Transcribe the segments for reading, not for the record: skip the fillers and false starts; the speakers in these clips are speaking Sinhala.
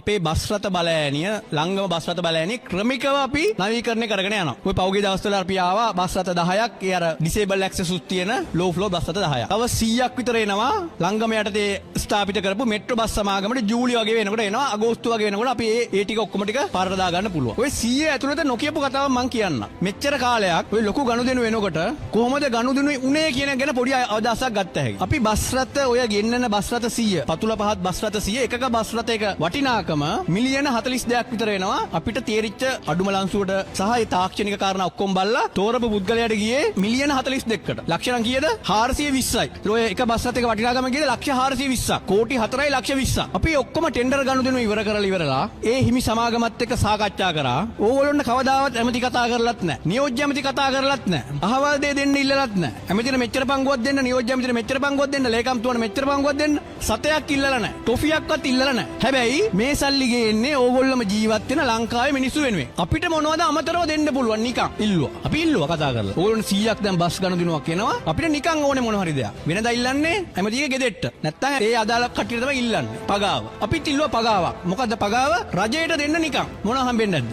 අපේ බස් රථ බලෑනිය ලංගම බස් රථ බලෑනිය ක්‍රමිකව අපි නවීකරණය කරගෙන යනවා. ඔය පෞගේ දවස්වල අපි ආවා බස් රථ 10ක් ඒ අර ඩිසේබල් ඇක්සස් උත් තියෙන ලෝ ෆ්ලෝ බස් රථ 10ක්. තව 100ක් විතර එනවා ලංගම යටතේ ස්ථාපිත කරපු මෙට්‍රෝ බස් සමාගමට ජූලි වගේ වෙනකොට එනවා අගෝස්තු වගේ වෙනකොට අපි ඒ ටික ඔක්කොම ටික පාරට දා ගන්න පුළුවන්. ඔය 100 ඇතුළත නොකියපු කතාවක් මම කියන්න. මෙච්චර කාලයක් ඔය ලොකු ගනුදෙනු වෙනකොට කොහොමද ගනුදෙනු උනේ කියන ගැන පොඩි අවදාසක් ගත්ත හැකි. අපි බස් රථ ඔය ගෙන්නන බස් රථ 100 පතුල පහත් බස් රථ 100 එකක බස් රථයක වටිනාකම මිලියන 42ක් විතර වෙනවා. අපිට තේරිච්ච අඩුම ලංසුවට සහ ඒ තාක්ෂණික කාරණා ඔක්කොම බලලා තෝරපු පුද්ගලයාට ගියේ මිලියන 42කට. ලක්ෂණ කීයද? 420යි. ඔය එක බස් රථයක වටිනාකම කීයද? ලක්ෂ 420ක්. කෝටි 4යි ලක්ෂ 20ක්. අපි ඔක්කොම ටෙන්ඩර් ගනුදෙනු ඉවර කරලා ඉවරලා ඒ හිමි සමාගමත් එක්ක සාකච්ඡා කරා. ඕගොල්ලොන්ට කවදාවත් ඇමති කතා කරලත් නැහැ. නියෝජ්‍ය ඇමති කතා කරලත් නැහැ. අහවල් දේ දෙන්න ඉල්ලලත් නැහැ. ඇමතිට මෙච්චර පංගුවක් දෙන්න, නියෝජ්‍ය ඇමතිට මෙච්චර පංගුවක් දෙන්න, ලේකම්තුමාට මෙච්චර පංගුවක් දෙන්න. සතයක් ඉල්ලලා නැහැ. ටොෆියක්වත් ඉල්ලලා නැහැ. හැබැයි මේ සල්ලි ගේන්නේ ඕගොල්ලොම ජීවත් වෙන ලංකාවේ මිනිස්සු වෙනුවෙන්. අපිට මොනවද අමතරව දෙන්න පුළුවන් නිකන් ඉල්ලුවා. අපි ඉල්ලුවා කතා කරලා. ඕගොල්ලොන්ට 100ක් දැන් බස් ගනුදෙනුවක් එනවා. අපිට නිකන් ඕනේ මොන හරි දෙයක්. වෙනදා ඉල්ලන්නේ ඇමතිගේ ගෙදෙට්ට. නැත්තම් ඒ අදාළ කට්ටියට තමයි ඉල්ලන්නේ. පගාව. අපිත් ඉල්ලුවා පගාවක්. මොකද්ද පගාව? රජයට දෙන්න නිකන්. මොනවා හම්බෙන්නේ නැද්ද?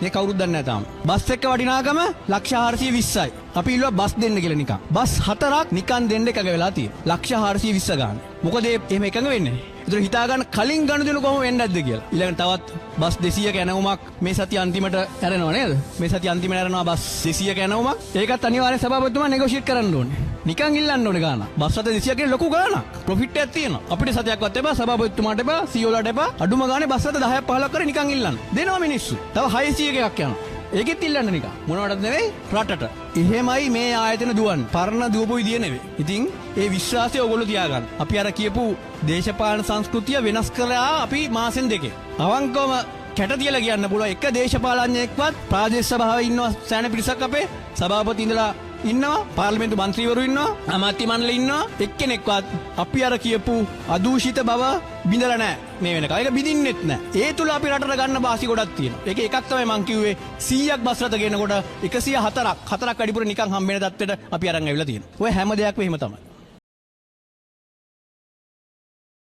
මේ කවුරුත් දන්නේ නැහැ තාම. බස් එක වටිනාකම ලක්ෂ 420යි. අපි ඉල්ලුවා බස් දෙන්න කියලා නිකන්. බස් 4ක් නිකන් දෙන්න එකග වෙලා තියෙනවා. ලක්ෂ 420 ගන්න. මොකද එහෙම එකඟ වෙන්නේ? ඒතර හිතා ගන්න කලින් ගනුදෙනු කොහොම වෙන්නේ නැද්ද කියලා. ඊළඟට තවත් බස් 200ක ඇනවුමක් මේ සතිය අන්තිමට ඇරෙනවා නේද? මේ සතිය අන්තිමට ඇරෙනවා බස් 200ක ඇනවුමක්. ඒකත් අනිවාර්යෙන් සභාපතිතුමා නෙගොෂিয়েට් කරන්න ඕනේ. නිකන් ඉල්ලන්න ඕනේ ගාන. බස් රථ 200 කියන ලොකු ගානක්. ප්‍රොෆිට් එකක් තියෙනවා. අපිට සතියක්වත් එපා, සභාපතිතුමාට එපා, සීෝලාට එපා. අඩුම ගානේ බස් රථ 10ක් 15ක් කරේ නිකන් ඉල්ලන්න. දෙනවා මිනිස්සු. තව 600 එකක් යනවා. ඒකෙත් ඉල්ලන්න නිකන්. මොනවටද නෙවෙයි රටට. එහෙමයි මේ ආයතන දුවන්නේ. පරණ දුවපු විදිය නෙවෙයි. ඉතින් ඒ විශ්වාසය ඔයගොල්ලෝ තියාගන්න. අපි අර කියපු දේශපාලන සංස්කෘතිය වෙනස් කළා අපි මාසෙන් දෙකේ. අවංකවම කැට තියලා කියන්න පුළුවන් එක දේශපාලඥයෙක්වත් ප්‍රාදේශ සභාවේ ඉන්නවා සෑහෙන පිරිසක් අපේ සභාපති ඉඳලා ඉන්නවා පාර්ලිමේන්තු මන්ත්‍රීවරු ඉන්නවා අමාත්‍ය මණ්ඩල ඉන්නවා එක්කෙනෙක්වත් අපි අර කියපු අදූෂිත බව බිඳලා නැහැ මේ වෙනකල්. ඒක බිඳින්නෙත් නැහැ. ඒ තුල අපි රටට ගන්න වාසි ගොඩක් තියෙනවා. ඒක එකක් තමයි මං කිව්වේ 100ක් බස් රථ ගෙනකොට 104ක් වැඩිපුර නිකන් හම්බෙන තත්ත්වෙට අපි අරන් ඇවිල්ලා තියෙනවා. ඔය හැම දෙයක්ම එහෙම තමයි.